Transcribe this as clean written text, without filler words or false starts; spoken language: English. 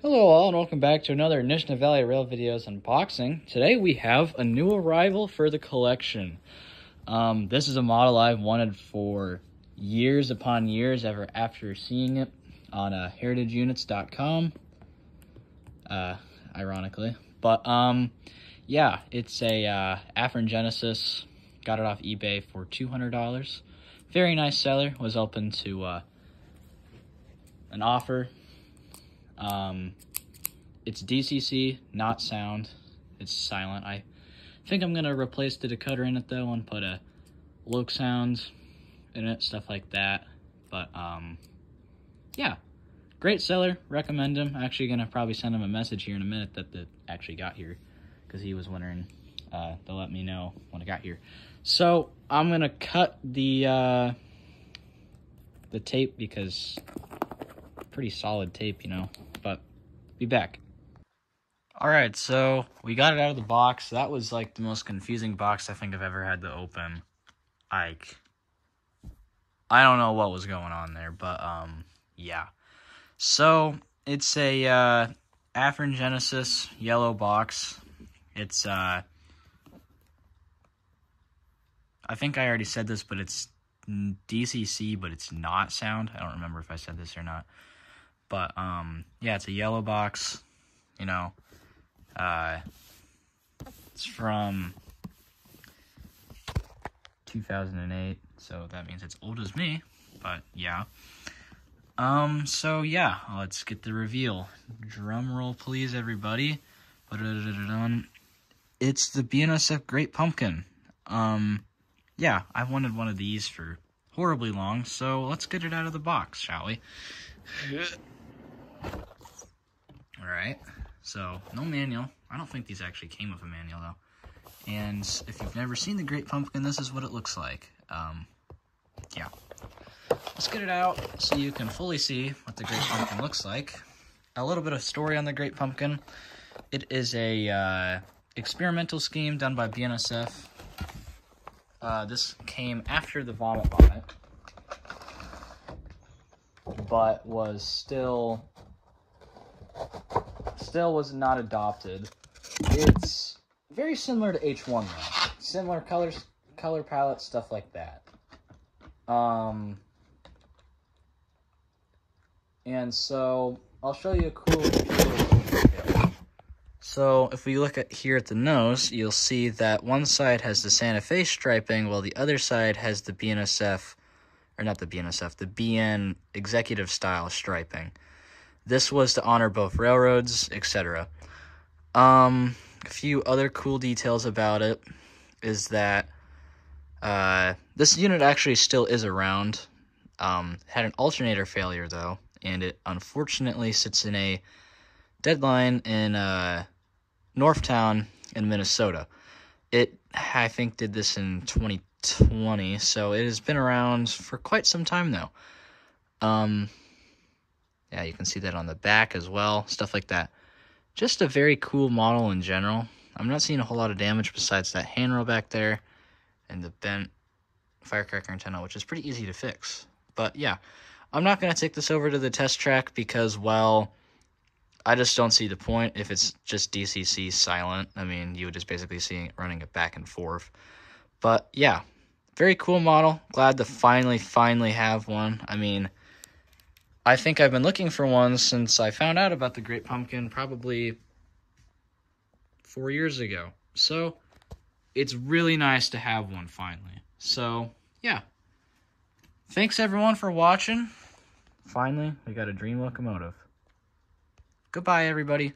Hello all and welcome back to another Nishna Valley Rail Videos unboxing. Today we have a new arrival for the collection. This is a model I've wanted for years upon years ever after seeing it on heritageunits.com, ironically. But yeah, it's a Afrin Genesis. Got it off eBay for $200. Very nice seller, was open to an offer. It's DCC, not sound. It's silent. I think I'm gonna replace the decoder in it though and put a Loke sound in it, stuff like that. But yeah, great seller. Recommend him. Actually gonna probably send him a message here in a minute that it actually got here, because he was wondering. They'll let me know when it got here. So I'm gonna cut the tape because pretty solid tape, you know. But be back. All right, so we got it out of the box. That was like the most confusing box I think I've ever had to open. Like, I don't know what was going on there, but yeah. So it's a Afrin Genesis yellow box. It's I think I already said this, but it's DCC, but it's not sound. I don't remember if I said this or not. But yeah, it's a yellow box, you know. It's from 2008, so that means it's old as me, but yeah. So yeah, let's get the reveal. Drum roll, please, everybody. It's the BNSF Great Pumpkin. Yeah, I've wanted one of these for horribly long, so let's get it out of the box, shall we? Alright, so no manual. I don't think these actually came with a manual, though. And if you've never seen the Great Pumpkin, this is what it looks like. Yeah. Let's get it out so you can fully see what the Great Pumpkin looks like. A little bit of story on the Great Pumpkin. It is a experimental scheme done by BNSF. This came after the Vomit Bonnet, but was still was not adopted. It's very similar to H1 though. Similar colors, color palette, stuff like that. And so I'll show you a cool detail. So if we look at here at the nose, you'll see that one side has the Santa Fe striping, while the other side has the BNSF, or not the BNSF, the BN executive style striping. This was to honor both railroads, etc. A few other cool details about it is that this unit actually still is around. Had an alternator failure though, and it unfortunately sits in a deadline in Northtown in Minnesota. It, I think, did this in 2020, so it has been around for quite some time now. Yeah, you can see that on the back as well, stuff like that. Just a very cool model in general. I'm not seeing a whole lot of damage besides that handrail back there and the bent firecracker antenna, which is pretty easy to fix. But yeah, I'm not going to take this over to the test track because, well, I just don't see the point if it's just DCC silent. I mean, you would just basically see it running it back and forth. But yeah, very cool model. Glad to finally have one. I mean, I think I've been looking for one since I found out about the Great Pumpkin probably 4 years ago. So it's really nice to have one finally. So yeah, thanks everyone for watching. Finally, we got a dream locomotive. Goodbye, everybody.